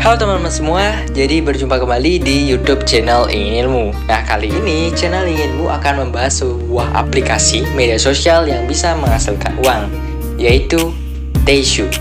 Halo teman-teman semua, jadi berjumpa kembali di YouTube channel Ingin Ilmu. Nah, kali ini channel Ingin Ilmu akan membahas sebuah aplikasi media sosial yang bisa menghasilkan uang, yaitu Teishu.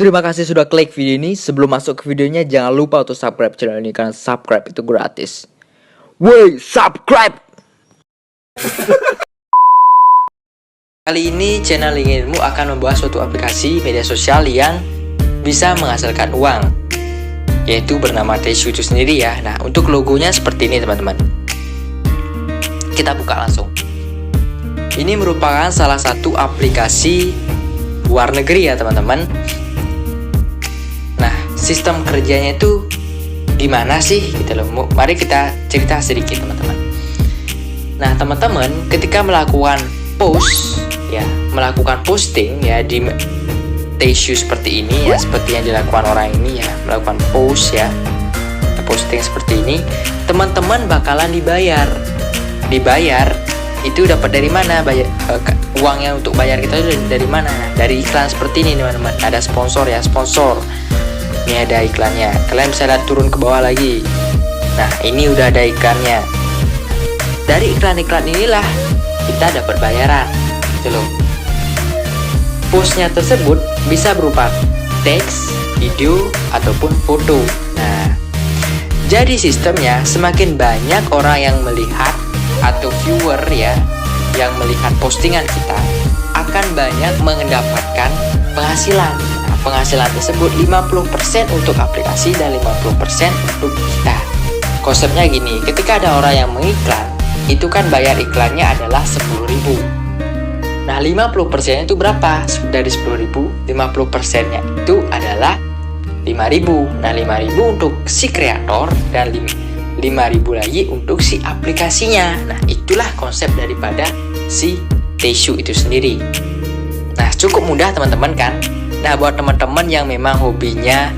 Terima kasih sudah klik video ini. Sebelum masuk ke videonya, jangan lupa untuk subscribe channel ini karena subscribe itu gratis. Woi, subscribe! Kali ini channel Ingin Ilmu akan membahas suatu aplikasi media sosial yang bisa menghasilkan uang, yaitu bernama Teishu itu sendiri ya. Nah, untuk logonya seperti ini teman-teman. Kita buka langsung. Ini merupakan salah satu aplikasi luar negeri ya teman-teman. Sistem kerjanya itu gimana sih gitu loh. Mari kita cerita sedikit teman-teman. Nah teman-teman, ketika melakukan post ya, melakukan posting ya di Teishu seperti ini ya, seperti yang dilakukan orang ini ya, melakukan post ya, posting seperti ini, teman-teman bakalan dibayar itu dapat dari mana? Uangnya untuk bayar kita itu dari mana? Dari iklan seperti ini teman-teman. Ada sponsor ya, sponsor. Ini ada iklannya, kalian bisa lihat turun ke bawah lagi. Nah ini udah ada iklannya. Dari iklan-iklan inilah kita dapat bayaran gitu loh. Postnya tersebut bisa berupa teks, video, ataupun foto. Nah jadi sistemnya, semakin banyak orang yang melihat atau viewer ya, yang melihat postingan kita, akan banyak mendapatkan penghasilan. Penghasilan tersebut 50% untuk aplikasi dan 50% untuk kita. Konsepnya gini, ketika ada orang yang mengiklan, itu kan bayar iklannya adalah 10.000. Nah 50% itu berapa? Dari 10.000, 50% nya itu adalah 5.000. Nah 5.000 untuk si kreator dan 5.000 lagi untuk si aplikasinya. Nah itulah konsep daripada si Teishu itu sendiri. Nah cukup mudah teman-teman kan? Nah buat teman-teman yang memang hobinya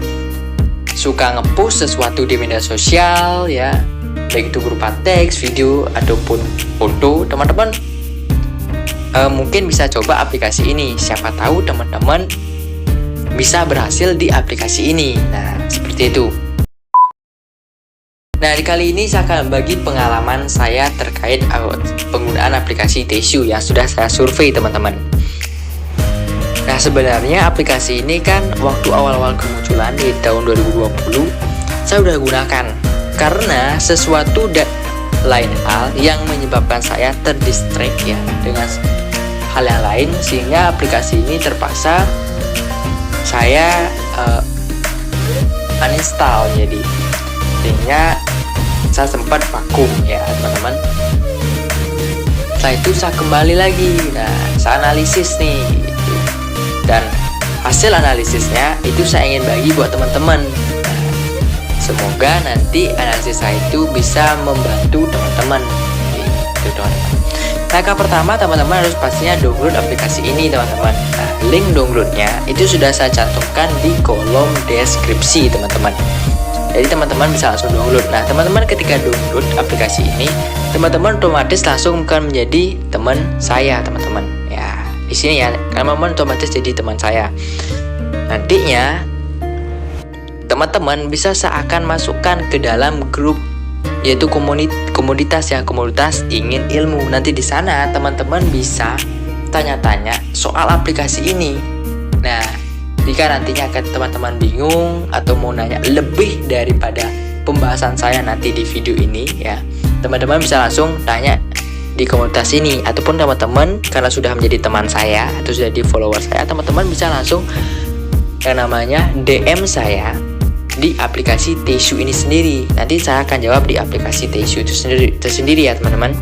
suka ngepost sesuatu di media sosial ya, baik itu berupa teks, video, ataupun foto, teman-teman mungkin bisa coba aplikasi ini. Siapa tahu teman-teman bisa berhasil di aplikasi ini. Nah seperti itu. Nah di kali ini saya akan bagi pengalaman saya terkait penggunaan aplikasi Teishu yang sudah saya survei teman-teman. Nah sebenarnya aplikasi ini kan waktu awal-awal kemunculan di tahun 2020 saya udah gunakan karena sesuatu dan lain hal yang menyebabkan saya terdistract ya dengan hal yang lain, sehingga aplikasi ini terpaksa saya uninstall, jadi sehingga saya sempat vakum ya teman-teman. Setelah itu saya kembali lagi, nah saya analisis nih gitu. Dan hasil analisisnya itu saya ingin bagi buat teman-teman. Nah, semoga nanti analisis saya itu bisa membantu teman-teman gitu, teman-teman. Langkah pertama teman-teman harus pastinya download aplikasi ini teman-teman. Nah, link downloadnya itu sudah saya cantumkan di kolom deskripsi teman-teman. Jadi teman-teman bisa langsung download. Nah teman-teman ketika download aplikasi ini, teman-teman otomatis langsung akan menjadi teman saya teman-teman. Di sini ya, teman-teman otomatis jadi teman saya. Nantinya teman-teman bisa seakan masukkan ke dalam grup, yaitu komunitas ya, komunitas Ingin Ilmu. Nanti di sana teman-teman bisa tanya-tanya soal aplikasi ini. Nah, jika nantinya teman-teman bingung atau mau nanya lebih daripada pembahasan saya nanti di video ini ya, teman-teman bisa langsung tanya di komunitas ini, ataupun teman-teman karena sudah menjadi teman saya atau sudah di follower saya, teman-teman bisa langsung yang namanya DM saya di aplikasi Teishu ini sendiri. Nanti saya akan jawab di aplikasi Teishu itu sendiri ya teman-teman.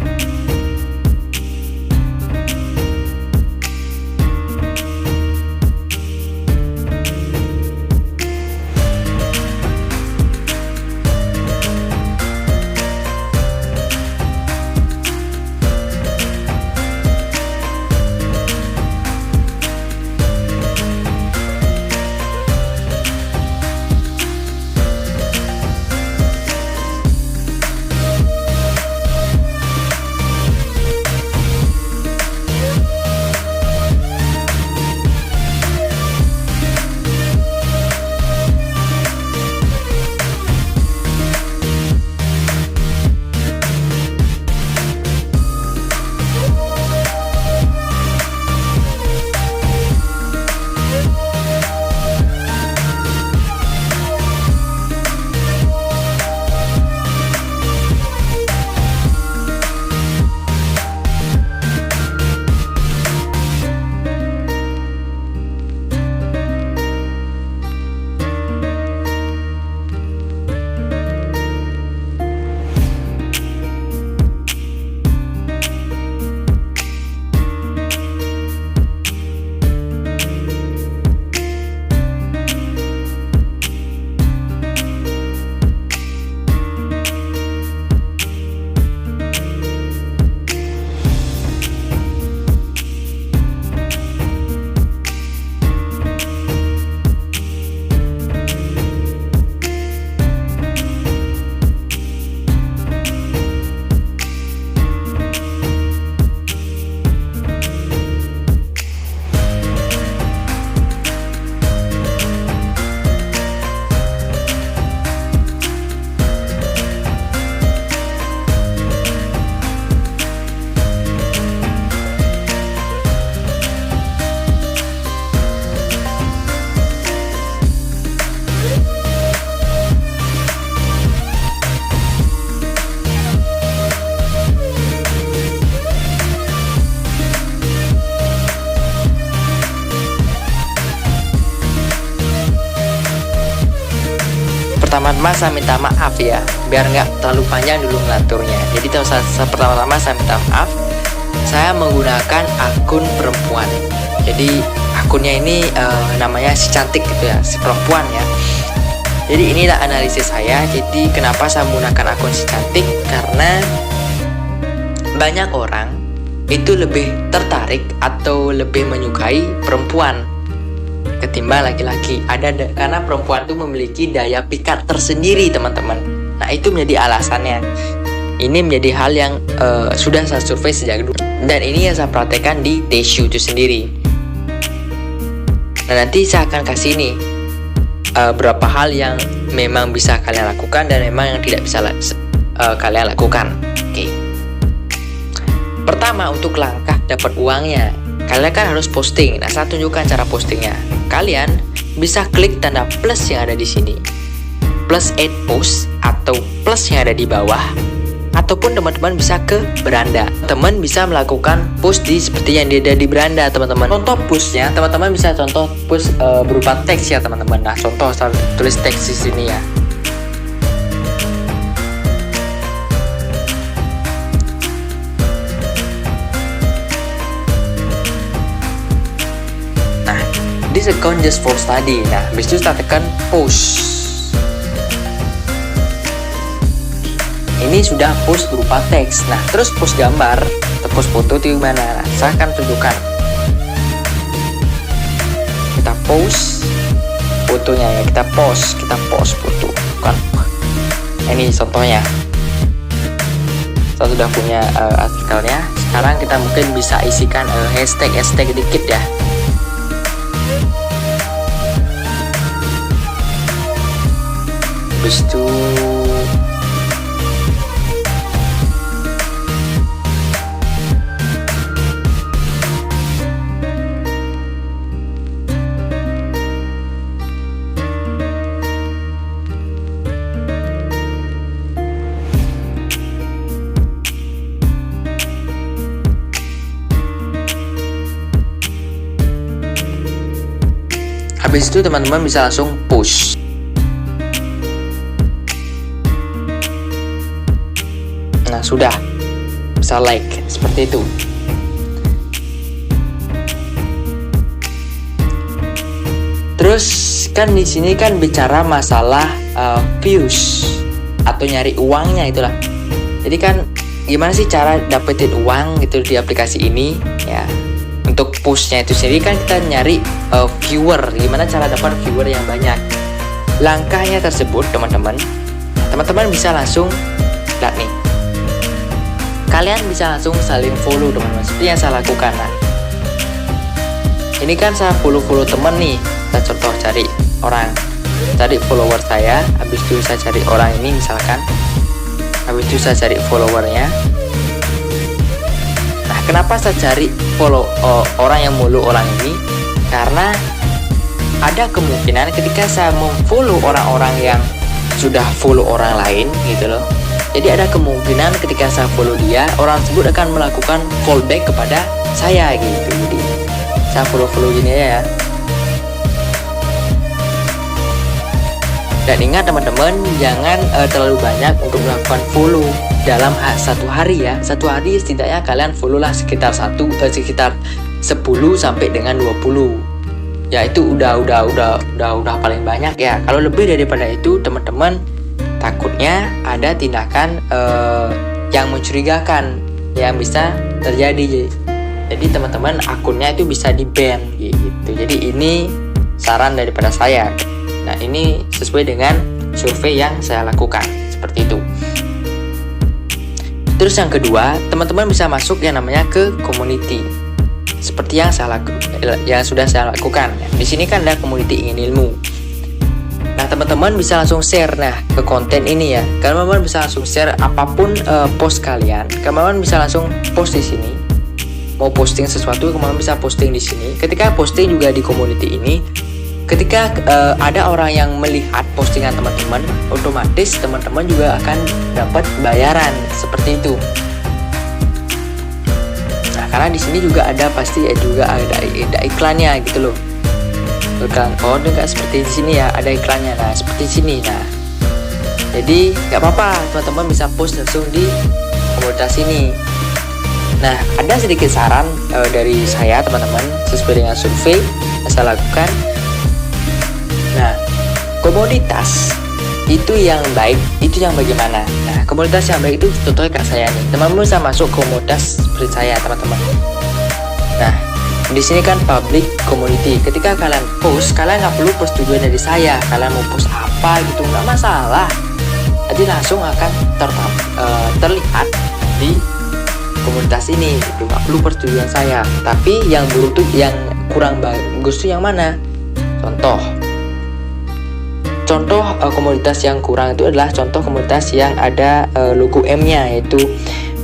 pertama-tama saya minta maaf ya, biar nggak terlalu panjang dulu ngaturnya. Jadi pertama-tama saya minta maaf, saya menggunakan akun perempuan. Jadi akunnya ini namanya si cantik gitu ya, si perempuan ya. Jadi inilah analisis saya. Jadi kenapa saya menggunakan akun si cantik? Karena banyak orang itu lebih tertarik atau lebih menyukai perempuan ketimbang laki-laki. Karena perempuan itu memiliki daya pikat tersendiri, teman-teman. Nah, itu menjadi alasannya. Ini menjadi hal yang sudah saya survei sejak dulu, dan ini yang saya praktekkan di Tissue itu sendiri. Nah, nanti saya akan kasih nih beberapa hal yang memang bisa kalian lakukan dan memang yang tidak bisa kalian lakukan. Oke. Pertama, untuk langkah dapat uangnya, kalian kan harus posting. Nah, saya tunjukkan cara postingnya. Kalian bisa klik tanda plus yang ada di sini, plus add post, atau plus yang ada di bawah, ataupun teman-teman bisa ke beranda. Teman bisa melakukan post seperti yang ada di beranda, teman-teman. Contoh postnya, teman-teman bisa contoh post berupa teks ya, teman-teman. Nah, contoh saya tulis teks di sini ya. This account just for study. Nah, habis itu kita tekan post. Ini sudah post berupa teks. Nah, terus post gambar atau post foto itu gimana? Nah, saya akan tunjukkan. Kita post fotonya ya, kita post foto. Bukan. Ini contohnya. Saya sudah punya artikelnya. Sekarang kita mungkin bisa isikan hashtag dikit ya. Habis itu teman-teman bisa langsung push. Nah, sudah bisa like seperti itu. Terus kan di sini kan bicara masalah views atau nyari uangnya itulah. Jadi kan gimana sih cara dapetin uang gitu di aplikasi ini ya? Untuk pushnya itu sendiri kan kita nyari viewer. Gimana cara dapat viewer yang banyak? Langkahnya tersebut teman-teman bisa langsung lihat nih. Kalian bisa langsung saling follow teman-teman, seperti yang saya lakukan. Nah, ini kan saya follow teman nih. Kita contoh cari orang, cari follower saya. Habis itu saya cari orang ini misalkan. Habis itu saya cari followernya. Nah, kenapa saya cari follow orang yang follow orang ini? Karena ada kemungkinan ketika saya memfollow orang-orang yang sudah follow orang lain gitu loh. Jadi ada kemungkinan ketika saya follow dia, orang tersebut akan melakukan fallback kepada saya gitu. Jadi saya follow gini ya. Dan ingat teman-teman, jangan terlalu banyak untuk melakukan follow dalam satu hari ya. Satu hari setidaknya kalian follow lah sekitar 10 sampai dengan 20. Ya itu udah paling banyak ya. Kalau lebih daripada itu teman-teman, takutnya ada tindakan yang mencurigakan yang bisa terjadi. Jadi teman-teman, akunnya itu bisa di-ban gitu. Jadi ini saran daripada saya. Nah, ini sesuai dengan survei yang saya lakukan seperti itu. Terus yang kedua, teman-teman bisa masuk yang namanya ke community. Seperti yang sudah saya lakukan. Di sini kan ada community ingin ilmu. Nah, teman-teman bisa langsung share ke konten ini ya. Teman-teman bisa langsung share apapun post kalian. Teman-teman bisa langsung post di sini. Mau posting sesuatu, teman-teman bisa posting di sini. Ketika posting juga di community ini, ketika ada orang yang melihat postingan teman-teman, otomatis teman-teman juga akan dapat bayaran seperti itu. Nah, karena di sini juga ada iklannya gitu loh. Oh, enggak seperti di sini ya, ada iklannya. Nah, seperti sini. Nah, Jadi nggak apa-apa, teman-teman bisa post langsung di komunitas ini. Nah, ada sedikit saran dari saya teman-teman sesuai dengan survei yang saya lakukan. Nah, komoditas itu yang baik, itu yang bagaimana? Nah, komoditas yang baik itu contohnya kayak saya nih. Teman-teman bisa masuk komunitas seperti saya, teman-teman. Nah, di sini kan public community. Ketika kalian post, kalian nggak perlu persetujuan dari saya. Kalian mau post apa gitu nggak masalah. Jadi langsung akan terlihat di komunitas ini gitu. Nggak perlu persetujuan saya. Tapi yang buruk tuh, yang kurang bagus tuh yang mana? Contoh komunitas yang kurang itu adalah contoh komunitas yang ada logo M-nya, yaitu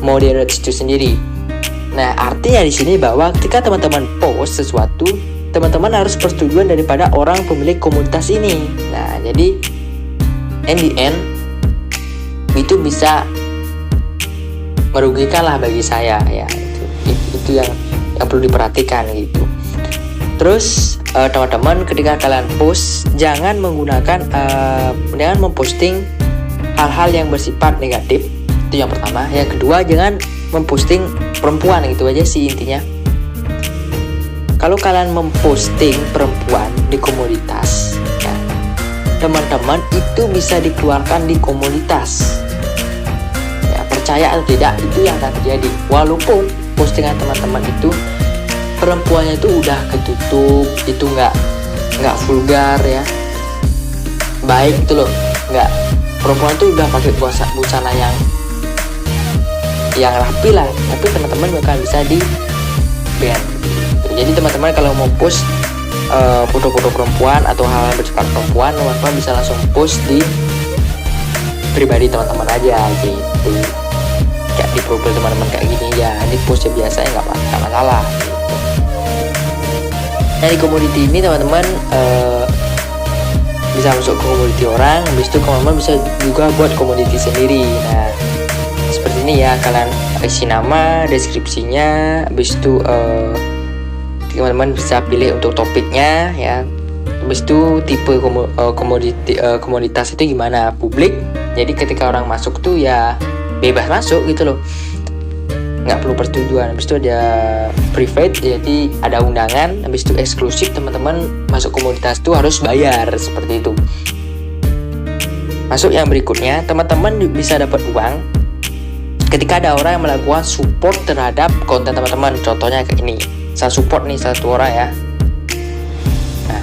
moderate itu sendiri. Nah, artinya di sini bahwa ketika teman-teman post sesuatu, teman-teman harus persetujuan daripada orang pemilik komunitas ini. Nah, jadi in the end itu bisa merugikan lah bagi saya ya. Itu yang perlu diperhatikan gitu. Terus teman-teman ketika kalian post jangan memposting hal-hal yang bersifat negatif. Itu yang pertama. Yang kedua, jangan memposting perempuan, gitu aja sih intinya. Kalau kalian memposting perempuan di komunitas ya, teman-teman itu bisa dikeluarkan di komunitas. Percaya atau tidak, itu yang akan terjadi. Walaupun postingan teman-teman itu perempuannya itu udah ketutup, itu nggak vulgar ya, baik itu loh, nggak, perempuan itu udah pakai busana yang rapi lah, tapi teman-teman bakal bisa di ban. Jadi teman-teman kalau mau post foto-foto perempuan atau hal bersifat perempuan, teman-teman bisa langsung post di pribadi teman-teman aja gitu. Kayak di profil teman-teman kayak gini ya, di postnya biasanya nggak masalah gitu. Nah, di community ini teman-teman bisa masuk ke community orang, habis itu teman-teman bisa juga buat community sendiri. Nah, seperti ini ya, kalian isi nama, deskripsinya, habis itu teman-teman bisa pilih untuk topiknya ya. Habis itu tipe komunitas itu gimana, publik. Jadi ketika orang masuk tuh ya bebas masuk gitu loh, nggak perlu persetujuan. Habis itu ada private, jadi ada undangan. Habis itu eksklusif, teman-teman masuk komunitas itu harus bayar, seperti itu. Masuk yang berikutnya, teman-teman bisa dapat uang ketika ada orang yang melakukan support terhadap konten teman-teman. Contohnya kayak ini, saya support nih satu orang ya. Nah,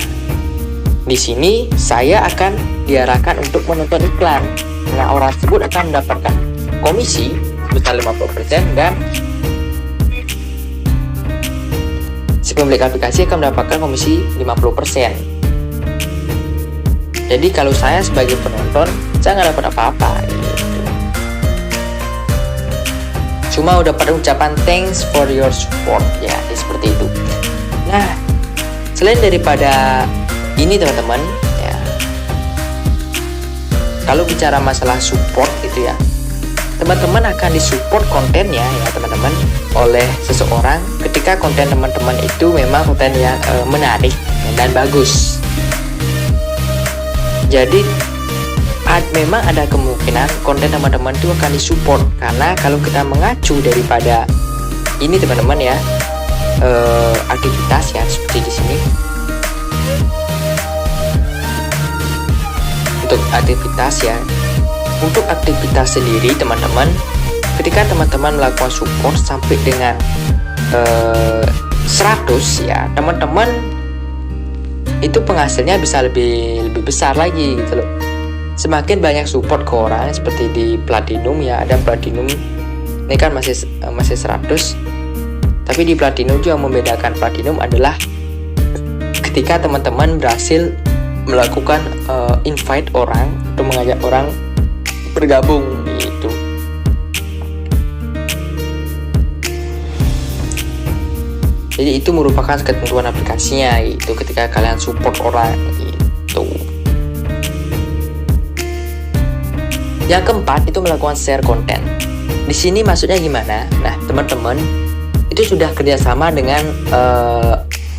di sini saya akan diarahkan untuk menonton iklan. Nah, orang tersebut akan mendapatkan komisi sebesar 50% dan si pemilik aplikasi akan mendapatkan komisi 50%. Jadi kalau saya sebagai penonton, saya nggak dapat apa-apa gitu. Cuma udah pada ucapan thanks for your support ya, seperti itu. Nah, selain daripada ini teman-teman ya, kalau bicara masalah support gitu ya, teman-teman akan disupport kontennya ya teman-teman oleh seseorang ketika konten teman-teman itu memang konten yang menarik dan bagus. Jadi memang ada kemungkinan konten teman-teman itu akan disupport, karena kalau kita mengacu daripada ini teman-teman ya, aktivitas ya seperti di sini. Untuk aktivitas ya, untuk aktivitas sendiri teman-teman, ketika teman-teman melakukan support sampai dengan 100 ya, teman-teman itu penghasilnya bisa lebih besar lagi gitu loh. Semakin banyak support ke orang, seperti di platinum ya, ada platinum ini kan masih 100, tapi di platinum itu yang membedakan platinum adalah ketika teman-teman berhasil melakukan invite orang atau mengajak orang bergabung gitu. Jadi itu merupakan ketentuan aplikasinya gitu, ketika kalian support orang gitu. Yang keempat itu melakukan share konten. Di sini maksudnya gimana? Nah, teman-teman itu sudah kerjasama dengan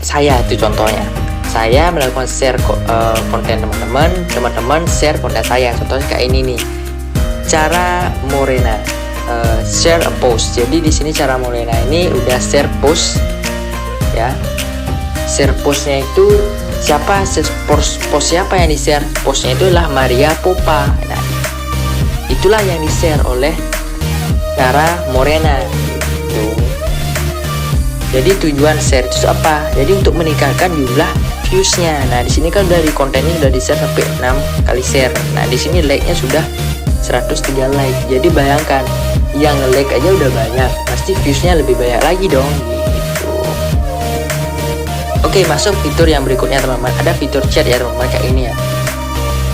saya itu contohnya. saya melakukan share konten teman-teman share konten saya. Contohnya kayak ini nih, cara Morena share a post. Jadi di sini cara Morena ini udah share post ya. Share postnya itu post siapa yang di share? Postnya itu adalah Maria Popa. Nah, itulah yang di share oleh cara Morena gitu. Jadi tujuan share itu apa? Jadi untuk meningkatkan jumlah views-nya. Nah, di sini kan dari kontennya udah di-share sampai 6 kali share. Nah, di sini like-nya sudah 103 like. Jadi bayangkan, yang like aja udah banyak, pasti views-nya lebih banyak lagi dong gitu. Oke, masuk fitur yang berikutnya teman-teman. Ada fitur chat ya teman-teman, kayak ini ya.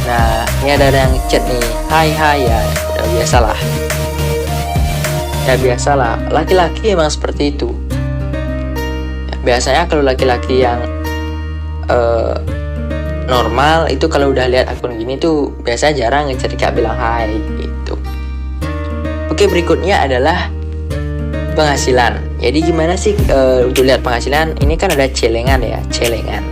Nah, ini ada yang chat nih. Hai ya. Udah biasalah. Ya biasalah, laki-laki emang seperti itu. Biasanya kalau laki-laki yang normal itu kalau udah lihat akun gini tuh biasa jarang ngechat kayak bilang hai gitu. Oke, berikutnya adalah penghasilan. Jadi gimana sih untuk lihat penghasilan? Ini kan ada celengan ya, celengan.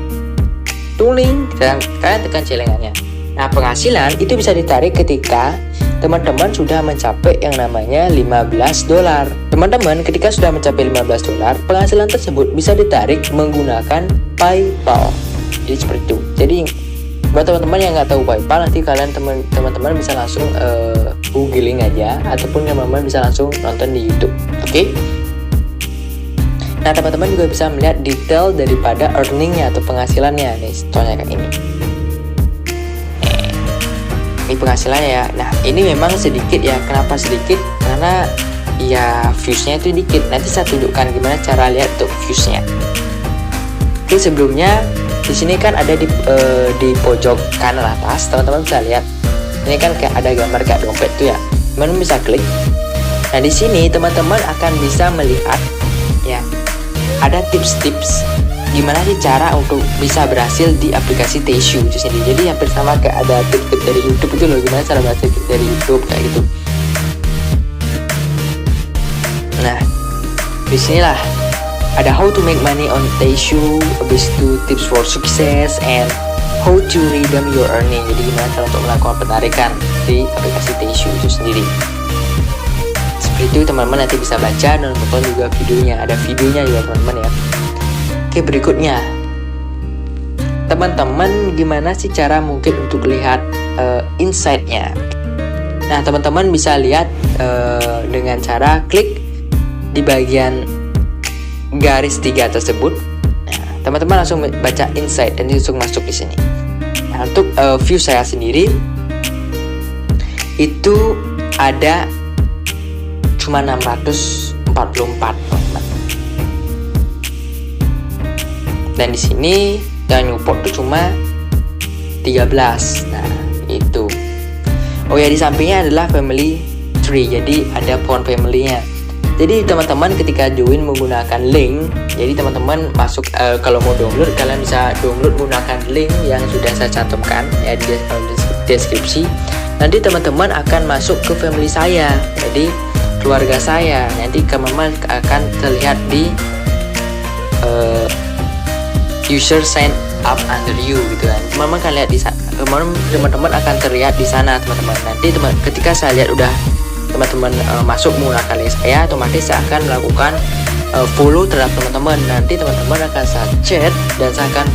Tuling, kalian tekan celengannya. Nah, penghasilan itu bisa ditarik ketika teman-teman sudah mencapai yang namanya $15. Teman-teman ketika sudah mencapai $15, penghasilan tersebut bisa ditarik menggunakan PayPal. Jadi seperti itu. Jadi buat teman-teman yang nggak tahu PayPal, nanti kalian teman-teman bisa langsung googling aja, ataupun teman-teman bisa langsung nonton di YouTube. Oke? Nah, teman-teman juga bisa melihat detail daripada earningnya atau penghasilannya. Nih, contohnya kayak ini. Ini penghasilannya ya. Nah, ini memang sedikit ya. Kenapa sedikit? Karena ya viewsnya itu dikit. Nanti saya tunjukkan gimana cara lihat tuh viewsnya. Oke, sebelumnya di sini kan ada di pojok kanan atas, teman-teman bisa lihat. Ini kan kayak ada gambar kayak dompet tuh ya. Teman-teman bisa klik. Nah, di sini teman-teman akan bisa melihat ya. Ada tips-tips gimana sih cara untuk bisa berhasil di aplikasi Teishu itu sendiri. Jadi hampir sama kayak ada tips-tips dari YouTube itu loh, gimana cara baca tips dari YouTube kayak gitu. Nah, disinilah ada how to make money on Teishu, habis itu tips for success, and how to redeem your earning. Jadi gimana cara untuk melakukan penarikan di aplikasi Teishu itu sendiri. Seperti itu teman-teman, nanti bisa baca dan nonton juga videonya. Ada videonya juga teman-teman ya. Oke, berikutnya teman-teman gimana sih cara mungkin untuk lihat insight-nya. Nah, teman-teman bisa lihat dengan cara klik di bagian garis 3 tersebut. Nah, teman-teman langsung baca insight dan langsung masuk di sini. Nah, untuk view saya sendiri itu ada cuma 644 teman-teman. Dan di sini yang nyupport tuh cuma 13. Nah, itu. Oh ya, di sampingnya adalah family tree. Jadi ada pohon family-nya. Jadi teman-teman ketika join menggunakan link, jadi teman-teman masuk kalau mau download, kalian bisa download menggunakan link yang sudah saya cantumkan ya di deskripsi. Nanti teman-teman akan masuk ke family saya. Jadi keluarga saya nanti teman-teman akan terlihat di user sign up under you gitu kan. Teman-teman akan lihat di sana. Teman-teman akan terlihat di sana teman-teman. Nanti ketika saya lihat udah teman-teman masuk menggunakan link saya, otomatis saya akan melakukan follow terhadap teman-teman. Nanti teman-teman akan saya chat dan saya akan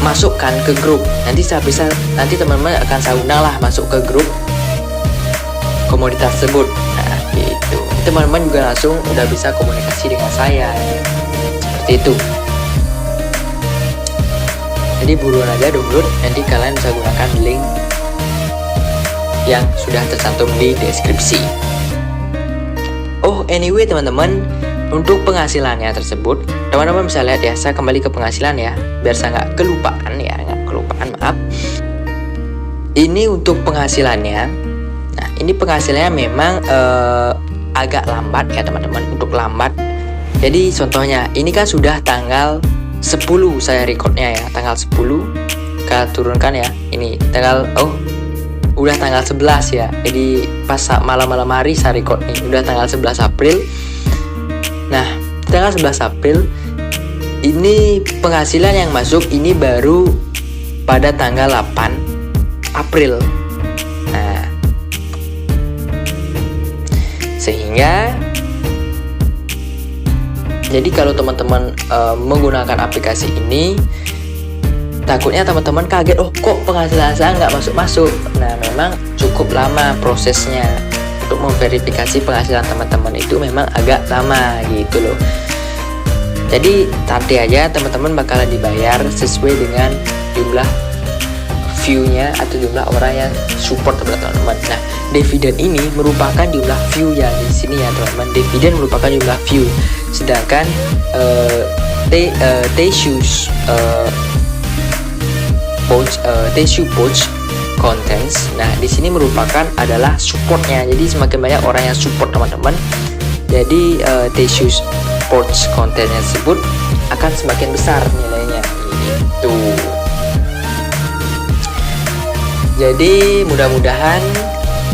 masukkan ke grup. Nanti teman-teman akan saya undang lah masuk ke grup komunitas tersebut. Nah, gitu. Teman-teman juga langsung udah bisa komunikasi dengan saya. Seperti itu. Jadi buruan aja download, nanti kalian bisa gunakan link yang sudah tercantum di deskripsi. Oh, anyway teman-teman, untuk penghasilannya tersebut, teman-teman bisa lihat ya, saya kembali ke penghasilan ya, biar saya nggak kelupaan, maaf. Ini untuk penghasilannya. Nah, ini penghasilannya memang agak lambat ya teman-teman, untuk lambat. Jadi contohnya, ini kan sudah tanggal 10 saya recordnya ya, tanggal 10 kita turunkan ya, ini tanggal udah tanggal 11 ya. Jadi pas malam-malam hari saya record nih, udah tanggal 11 April. Nah, tanggal 11 April ini penghasilan yang masuk ini baru pada tanggal 8 April. Nah, sehingga jadi kalau teman-teman menggunakan aplikasi ini, takutnya teman-teman kaget, oh kok penghasilan saya nggak masuk-masuk. Nah, memang cukup lama prosesnya untuk memverifikasi penghasilan teman-teman, itu memang agak lama gitu loh. Jadi nanti aja teman-teman bakalan dibayar sesuai dengan jumlah view-nya atau jumlah orang yang support teman-teman. Nah, dividen ini merupakan jumlah view yang di sini ya teman-teman. Dividen merupakan jumlah view. Sedangkan Tissue Pouch Contents. Nah, di sini merupakan adalah supportnya. Jadi semakin banyak orang yang support teman-teman, jadi Tissue Pouch Content tersebut akan semakin besar nilainya. Gitu. Jadi mudah-mudahan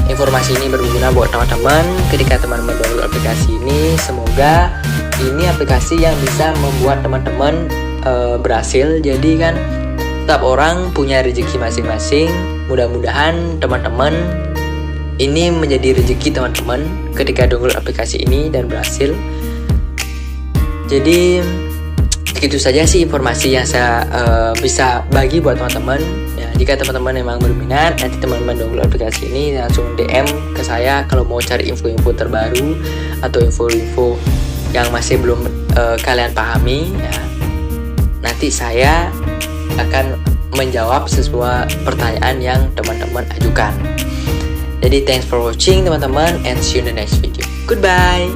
informasi ini berguna buat teman-teman ketika teman-teman download aplikasi ini. Semoga ini aplikasi yang bisa membuat teman-teman berhasil. Jadi kan setiap orang punya rezeki masing-masing. Mudah-mudahan teman-teman ini menjadi rezeki teman-teman ketika download aplikasi ini dan berhasil. Jadi begitu saja sih informasi yang saya bisa bagi buat teman-teman. Ya, jika teman-teman memang berminat, nanti teman-teman download aplikasi ini langsung DM ke saya kalau mau cari info-info terbaru atau info-info yang masih belum kalian pahami. Ya, nanti saya akan menjawab sesuai pertanyaan yang teman-teman ajukan. Jadi thanks for watching teman-teman, and see you in the next video. Goodbye.